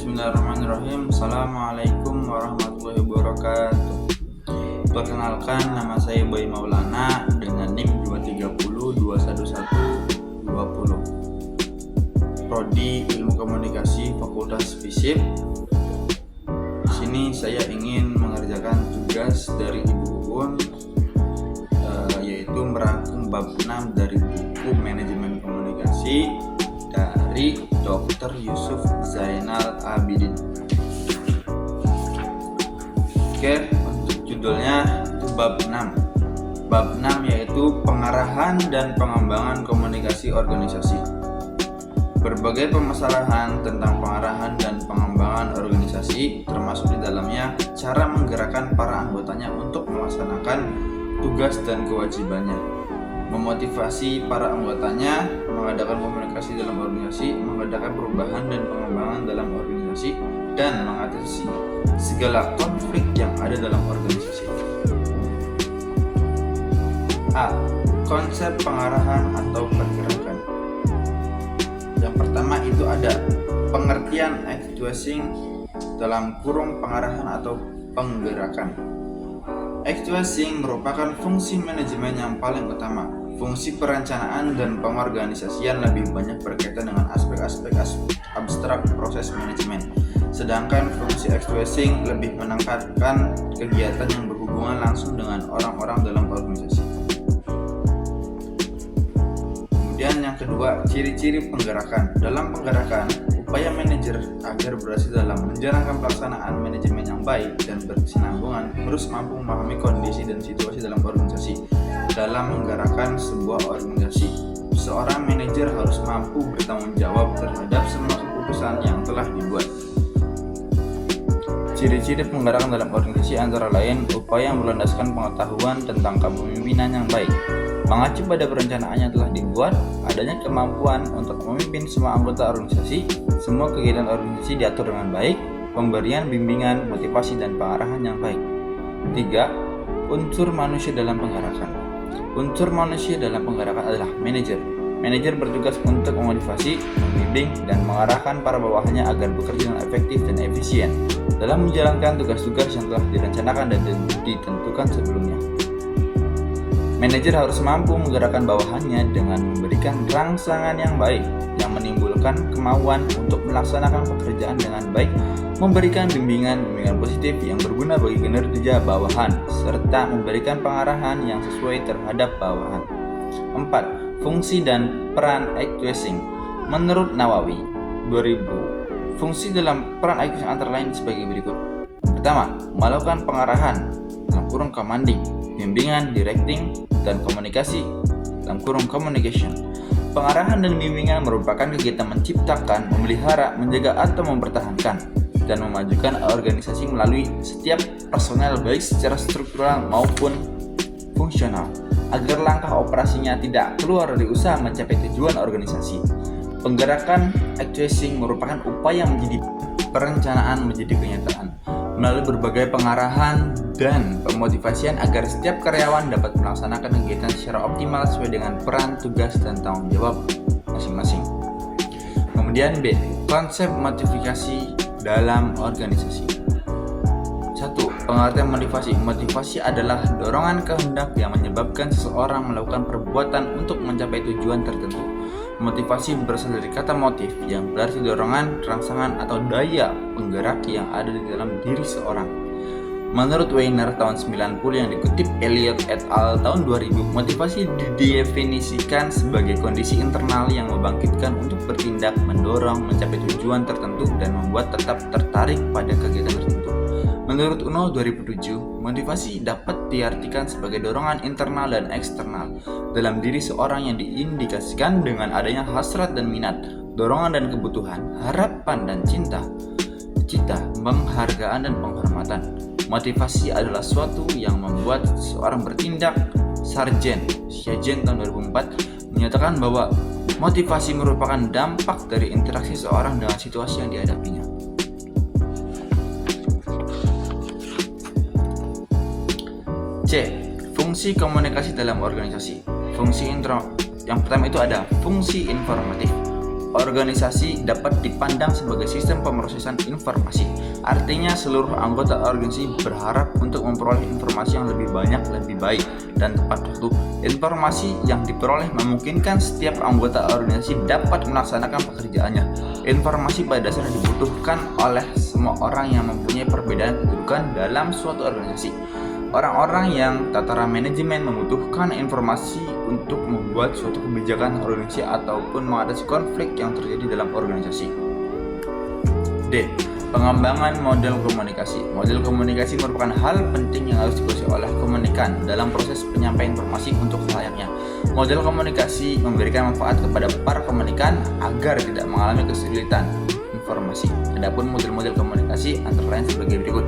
Bismillahirrahmanirrahim. Assalamualaikum warahmatullahi wabarakatuh. Perkenalkan, nama saya Boy Maulana dengan NIM 230211120. Prodi Ilmu Komunikasi Fakultas FISIP. Di sini saya ingin mengerjakan tugas dari Ibu Uun, yaitu merangkum bab 6 dari buku Manajemen Komunikasi dari Dr. Yusuf Zainal Abidin. Oke, untuk judulnya itu bab 6. Bab 6 yaitu pengarahan dan pengembangan komunikasi organisasi. Berbagai permasalahan tentang pengarahan dan pengembangan organisasi, termasuk di dalamnya cara menggerakkan para anggotanya untuk melaksanakan tugas dan kewajibannya, memotivasi para anggotanya, mengadakan komunikasi dalam organisasi, mengadakan perubahan dan pengembangan dalam organisasi, dan mengatasi segala konflik yang ada dalam organisasi. A. Konsep pengarahan atau pergerakan. Yang pertama itu ada pengertian actuating dalam kurung pengarahan atau penggerakan. Actuating merupakan fungsi manajemen yang paling utama. Fungsi perencanaan dan pengorganisasian lebih banyak berkaitan dengan aspek-aspek abstrak proses manajemen. Sedangkan fungsi actuating lebih menekankan kegiatan yang berhubungan langsung dengan orang-orang dalam organisasi. Kemudian yang kedua, ciri-ciri penggerakan. Dalam penggerakan, upaya manajer agar berhasil dalam menjalankan pelaksanaan manajemen yang baik dan berkesinambungan harus mampu memahami kondisi dan situasi dalam organisasi. Dalam menggerakkan sebuah organisasi, seorang manajer harus mampu bertanggung jawab terhadap semua keputusan yang telah dibuat. Ciri-ciri penggerakan dalam organisasi antara lain upaya berlandaskan pengetahuan tentang kepemimpinan yang baik, mengacu pada perencanaan yang telah dibuat, adanya kemampuan untuk memimpin semua anggota organisasi, semua kegiatan organisasi diatur dengan baik, pemberian bimbingan, motivasi, dan pengarahan yang baik. 3. Unsur manusia dalam penggerakan. Unsur manusia dalam penggerakan adalah manajer. Manajer bertugas untuk memotivasi, membimbing, dan mengarahkan para bawahannya agar bekerja dengan efektif dan efisien dalam menjalankan tugas-tugas yang telah direncanakan dan ditentukan sebelumnya. Manajer harus mampu menggerakkan bawahannya dengan memberikan rangsangan yang baik, yang menimbulkan kemauan untuk melaksanakan pekerjaan dengan baik, memberikan bimbingan positif yang berguna bagi kinerja bawahan, serta memberikan pengarahan yang sesuai terhadap bawahan. 4. Fungsi dan peran actuating. Menurut Nawawi 2000, fungsi dalam peran actuating antara lain sebagai berikut. Pertama, melakukan pengarahan dalam kurung commanding, bimbingan, directing, dan komunikasi dalam kurung communication. Pengarahan dan bimbingan merupakan kegiatan menciptakan, memelihara, menjaga atau mempertahankan dan memajukan organisasi melalui setiap personel baik secara struktural maupun fungsional agar langkah operasinya tidak keluar dari usaha mencapai tujuan organisasi. Penggerakan actuating merupakan upaya menjadi perencanaan menjadi kenyataan melalui berbagai pengarahan dan pemotivasian agar setiap karyawan dapat melaksanakan kegiatan secara optimal sesuai dengan peran, tugas, dan tanggung jawab masing-masing. Kemudian B. Konsep motivasi dalam organisasi. 1. Pengertian motivasi. Motivasi adalah dorongan kehendak yang menyebabkan seseorang melakukan perbuatan untuk mencapai tujuan tertentu. Motivasi berasal dari kata motif yang berarti dorongan, rangsangan, atau daya penggerak yang ada di dalam diri seorang. Menurut Weiner tahun 90 yang dikutip Elliot et al. Tahun 2000, motivasi didefinisikan sebagai kondisi internal yang membangkitkan untuk bertindak, mendorong, mencapai tujuan tertentu, dan membuat tetap tertarik pada kegiatan tertentu. Menurut Uno 2007, motivasi dapat diartikan sebagai dorongan internal dan eksternal dalam diri seorang yang diindikasikan dengan adanya hasrat dan minat, dorongan dan kebutuhan, harapan dan cinta, penghargaan dan penghormatan. Motivasi adalah suatu yang membuat seseorang bertindak. Sargent tahun 2004 menyatakan bahwa motivasi merupakan dampak dari interaksi seseorang dengan situasi yang dihadapinya. C. Fungsi komunikasi dalam organisasi. Yang pertama itu ada fungsi informatif. organisasi dapat dipandang sebagai sistem pemrosesan informasi. Artinya seluruh anggota organisasi berharap untuk memperoleh informasi yang lebih banyak, lebih baik, dan tepat waktu. Informasi yang diperoleh memungkinkan setiap anggota organisasi dapat melaksanakan pekerjaannya. Informasi pada dasarnya dibutuhkan oleh semua orang yang mempunyai perbedaan kedudukan dalam suatu organisasi. Orang-orang yang tataran manajemen membutuhkan informasi untuk membuat suatu kebijakan organisasi ataupun mengatasi konflik yang terjadi dalam organisasi. D. Pengembangan model komunikasi. Model komunikasi merupakan hal penting yang harus dikuasai oleh komunikan dalam proses penyampaian informasi untuk layaknya. Model komunikasi memberikan manfaat kepada para komunikan agar tidak mengalami kesulitan informasi. Adapun model-model komunikasi antara lain sebagai berikut.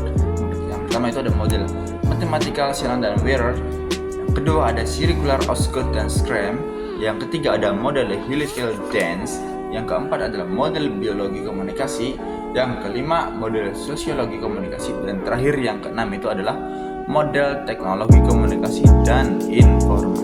Yang pertama itu ada model mathematical, Sheeran dan Wheeler. Yang kedua ada circular, Osgood dan Scrum. Yang ketiga ada model hierarchical dance. Yang keempat adalah model biologi komunikasi. Yang kelima model sosiologi komunikasi. Dan terakhir yang keenam itu adalah model teknologi komunikasi dan informasi.